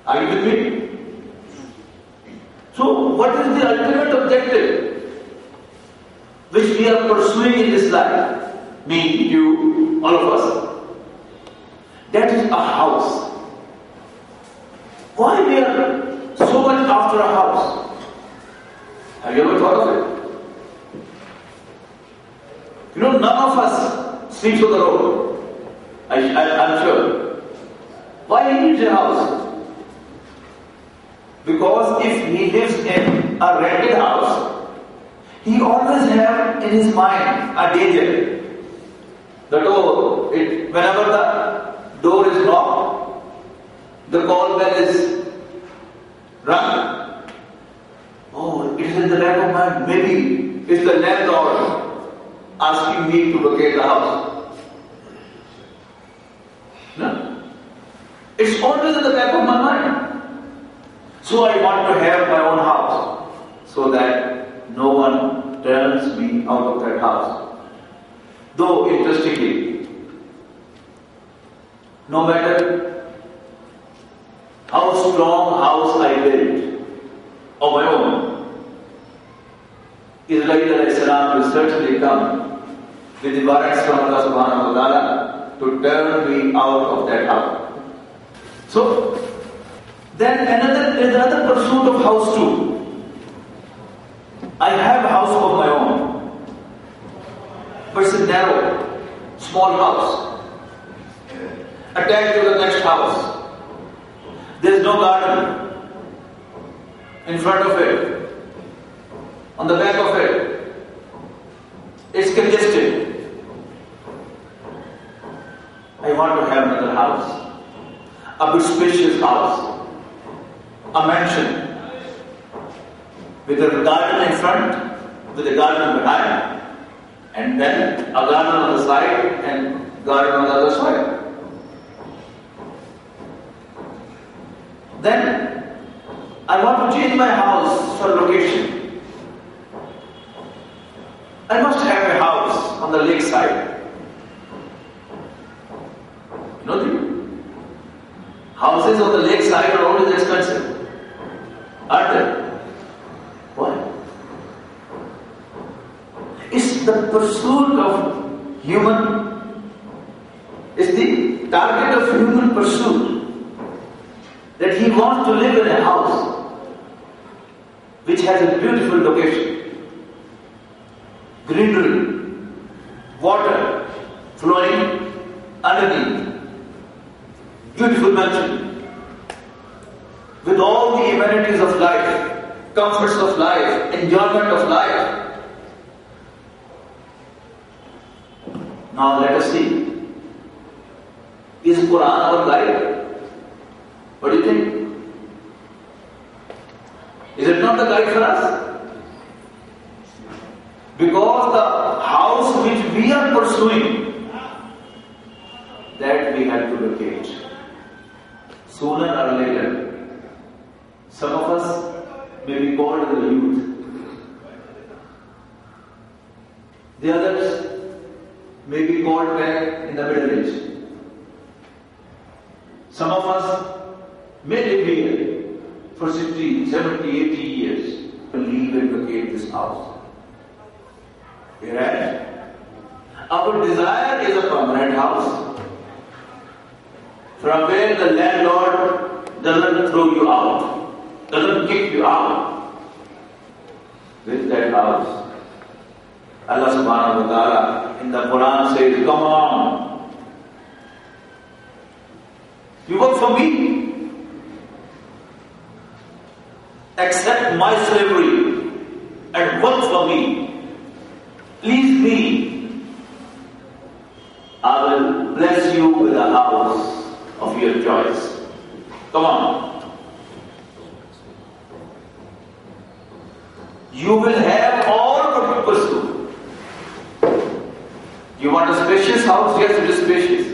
Are you with me? So, what is the ultimate objective which we are pursuing in this life? Me, you, all of us. That is a house. Why we are so much after a house? Have you ever thought of it? You know, none of us sleeps on the road. I'm sure. Why he needs a house? Because if he lives in a rented house, he always have in his mind a danger. The door, whenever the door is locked, the call bell is rung. Oh, it is in the back of mind. Maybe it's the landlord asking me to vacate the house. No. It's always in the back of my mind. So I want to have my own house so that no one turns me out of that house. Though, interestingly, no matter how strong house I build of my own, Israel alayhi salam will certainly come with the warrants from Allah subhanahu wa ta'ala to turn me out of that house. So, then there's another pursuit of house too. I have a house of my own, but it's a narrow, small house, attached to the next house. There's no garden in front of it, on the back of it. It's congested. I want to have another house, a big spacious house, a mansion with a garden in front, with a garden behind, and then a garden on the side and garden on the other side. Then I want to change my house for location. I must have a house on the lakeside. You know, the houses on the lakeside are always expensive, aren't they? Why? It's the pursuit of it's the target of human pursuit that he wants to live in a house which has a beautiful location, greenery, water flowing underneath, beautiful mansion, with all the amenities of life, comforts of life, enjoyment of life. Now let us see. Is Quran our guide? What do you think? Is it not the guide for us? Because the house which we are pursuing, that we have to locate. Sooner or later, some of us may be called in the youth. The others may be called back in the middle age. Some of us may live here for 60, 70, 80 years to leave and vacate this house. Whereas our desire is a permanent house from where the landlord doesn't throw you out, doesn't kick you out. With that house, Allah subhanahu wa ta'ala in the Quran says, come on, you work for me, accept my slavery and work for me, please me, I will bless you with a house of your choice. Come on. You will have all what you pursue. You want a spacious house? Yes, it is spacious.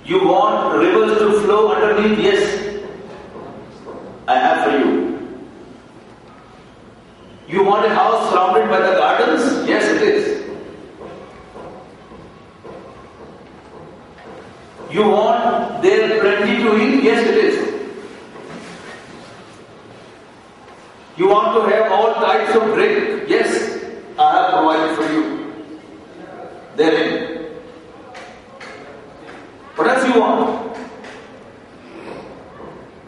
You want rivers to flow underneath? Yes, I have for you. You want a house surrounded by the gardens? Yes, it is. You want there plenty to eat? Yes, it is. You want to have all types of drink? Yes, I have provided for you. Therein. What else you want?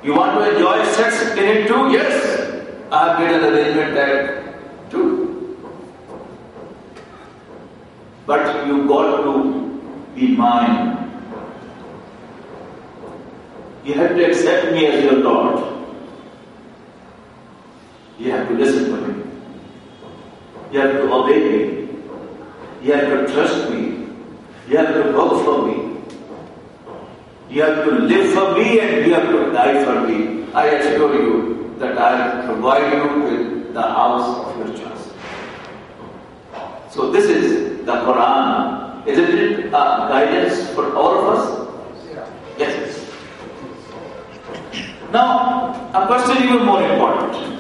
You want to enjoy sex in it too? Yes, I have made an arrangement there too. But you got to be mine. You have to accept me as your Lord. You have to listen to me. You have to obey me. You have to trust me. You have to work for me. You have to live for me and you have to die for me. I assure you that I will provide you with the house of your choice. So this is the Quran. Isn't it a guidance for all of us? Yes. Now, a question even more important.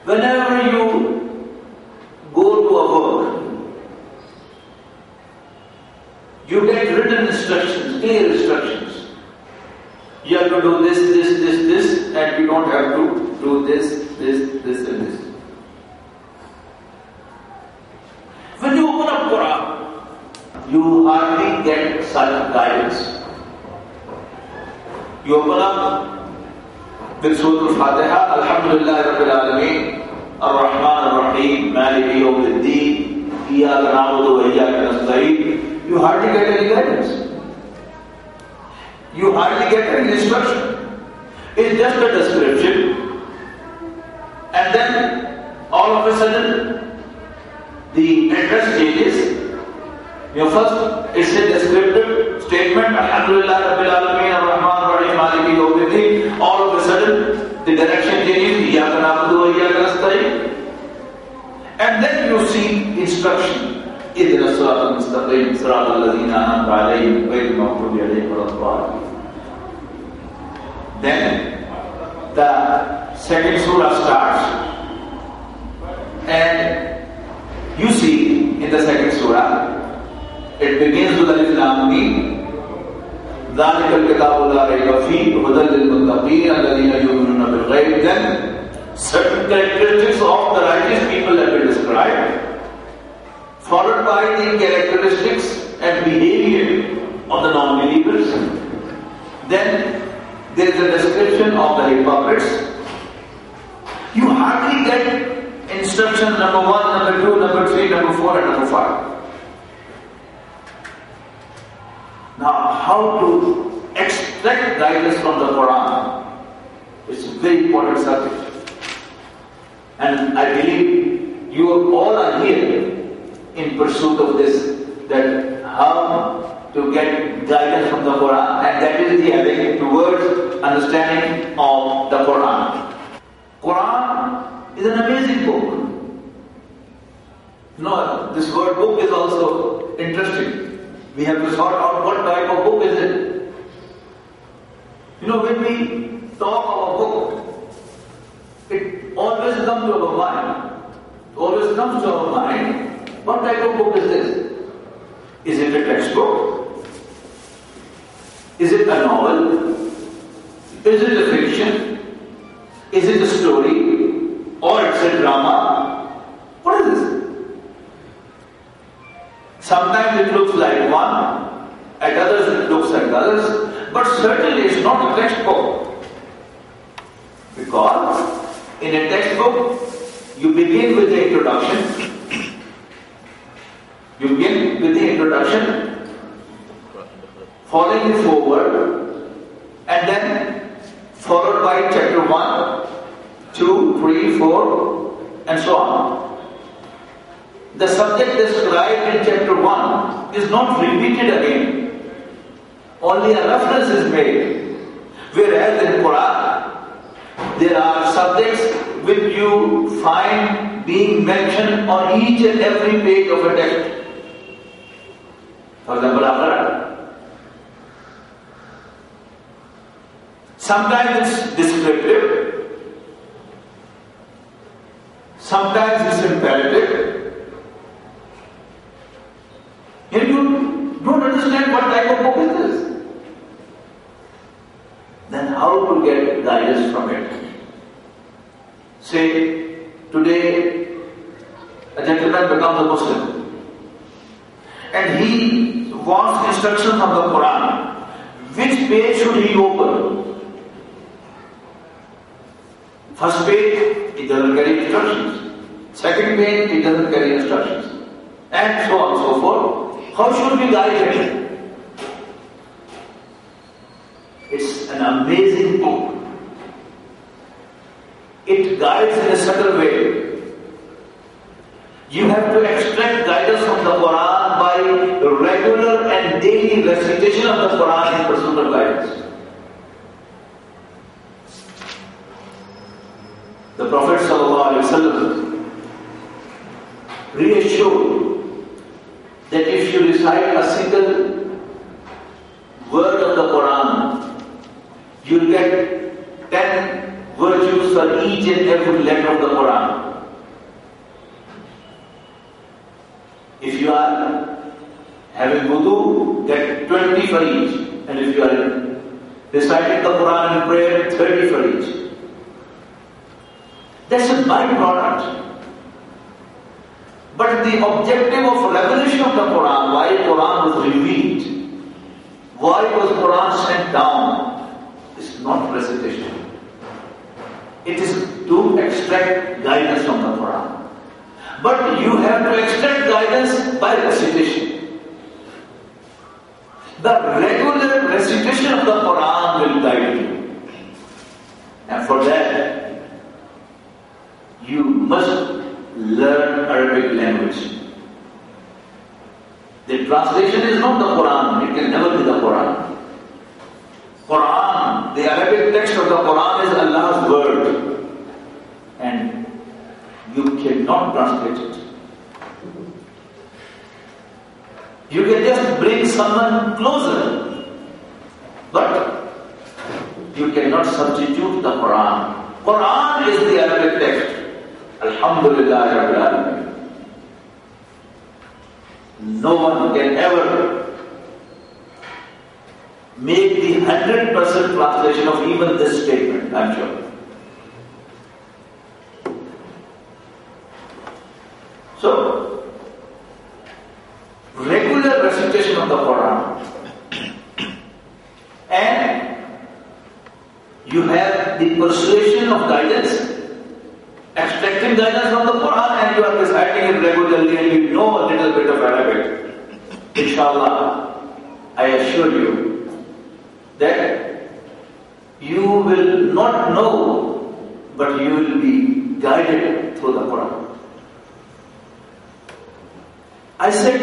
Whenever you go to a work, you get written instructions, clear instructions. You have to do this, and you don't have to do this, and this. When you open up Quran, you hardly get such guidance. You open up with Surah Al-Fatiha, Alhamdulillah Rabbil Alameen, Ar-Rahman Ar-Rahim, Maliki Yawmiddin, Iyyaka na'budu wa iyyaka nasta'in. You hardly get any guidance. You hardly get any instruction. It's just a description. And then, all of a sudden, the address changes. First, it's a descriptive statement, Alhamdulillah Rabbil Alameen, Ar-Rahman Ar-Rahim, Maliki Yawmiddin. All of a sudden, the direction changes, Iyyaka na'budu wa iyyaka nasta'in. And then you see instruction. اهدنا الصراط المستقيم صراط الذين أنعمت عليهم غير المغضوب عليهم ولا الضالين. Then the second surah starts, and you see in the second surah it begins with Alif Lam Mim. ذلك الكتاب لا ريب فيه هدى للمتقين الذين يؤمنون بالغيب. Then certain characteristics of the righteous people have been described, followed by the characteristics and behavior of the non-believers. Then there is a description of the hypocrites. You hardly get instruction number 1, number 2, number 3, number 4 and number 5. Now, how to extract guidance from the Quran? It's a very important subject. And I believe you all are here in pursuit of this, that how to get guidance from the Quran, and that is the heading towards understanding of the Quran. Quran is an amazing book. No, this word book is also interesting. We have to sort out what type of book is it. When we talk of a book, it always comes to our mind. Always comes to our mind. What type of book is this? Is it a textbook? Is it a novel? Is it a fiction? Is it a story? Or it's a drama? What is this? Sometimes it looks like one, at others it looks like others, but certainly it's not a textbook. Because in a textbook, you begin with the introduction. You begin with the introduction, following it forward, and then followed by chapter 1, 2, 3, 4, and so on. The subject described in chapter 1 is not repeated again. Only a reference is made. Whereas in Quran, there are subjects which you find being mentioned on each and every page of a text. For example, Akhira. Sometimes it's descriptive, sometimes it's imperative, If you don't understand what type of book is this, then how to get guidance from it? Say, today a gentleman becomes a Muslim and he wants instruction from the Quran. Which page should he open? First page, it doesn't carry instructions. Second page, it doesn't carry instructions. And so on and so forth. How should we guide it? It's an amazing book. It guides in a subtle way. You have to extract guidance from the Quran by regular and daily recitation of the Quran in pursuit of guidance. The Prophet ﷺ reassured that if you recite a single word of the Quran, you'll get 10 virtues for each and every letter of the Quran. If you are having wudu, get 20 for each. And if you are reciting the Quran in prayer, 30 for each. That's a byproduct. But the objective of revelation of the Quran, why Quran was revealed, why was Quran sent down, is not recitation. It is to extract guidance from the Quran. But you have to extract guidance by recitation. The regular recitation of the Quran will guide you. And for that, you must learn Arabic language. The translation is not the Quran. It can never be the Quran. Quran, the Arabic text of the Quran is Allah's word. And you cannot translate it. You can just bring someone closer. But you cannot substitute the Quran. Quran is the Arabic text. Alhamdulillah Rabbil Alameen. No one can ever make the 100% translation of even this statement, I'm sure. So, regular recitation of the Quran, and you have the persuasion of guidance, extracting guidance from the Quran, and you are reciting it regularly and you know a little bit of Arabic. Inshallah, I assure you that you will not know, but you will be guided through the Quran. I said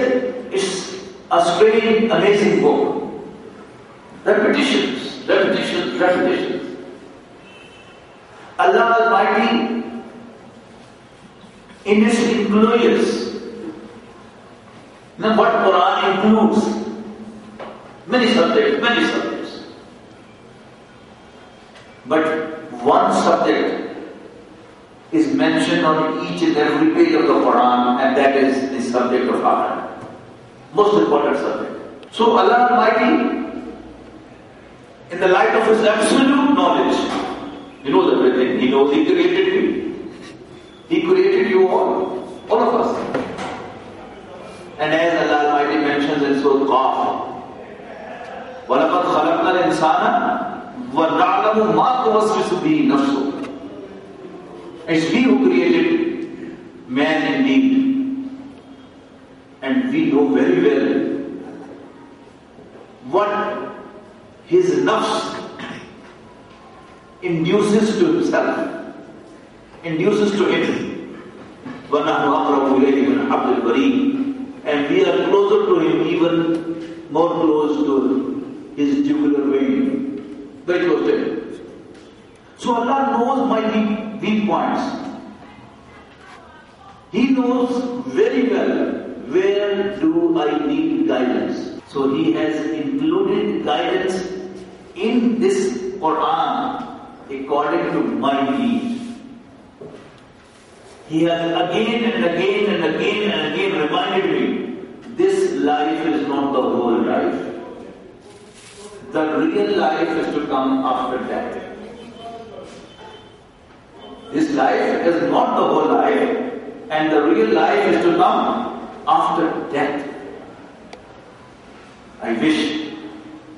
it's a strange, amazing book. Repetitions, repetitions, repetitions. Allah Almighty, in its inclusions, now what Quran includes? Many subjects. But one subject is mentioned on each and every page of the Quran, and that is the subject of Akhirah. Most important subject. So Allah Almighty, in the light of His absolute knowledge, He knows everything. He knows He created you. He created you all of us. And as Allah Almighty mentions in Surah Qaf, وَلَقَدْ خَلَقْنَا الْإِنسَانَ وَنَعْلَمُ مَا تُوَسْوِسُ بِهِ نَفْسُهُ. It's we who created man indeed. And we know very well what his nafs induces to himself, induces to him. وَنَحْنُ أَقْرَبُ إِلَيْهِ مِنْ حَبْلِ الْوَرِيدِ. And we are closer to him, even more close to his jugular vein. Very close to him. So Allah knows my weak points. He knows very well where do I need guidance. So He has included guidance in this Quran according to my need. He has again and again and again and again reminded me, this life is not the whole life. The real life is to come after death. This life is not the whole life, and the real life is to come after death. I wish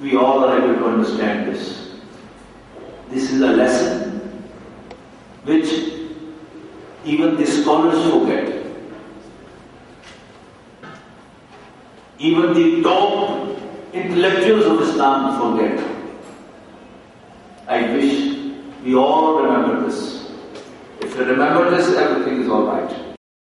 we all are able to understand this. This is a lesson which even the scholars forget. Even the top intellectuals of Islam forget. I wish we all remember this. If we remember this, everything is all right.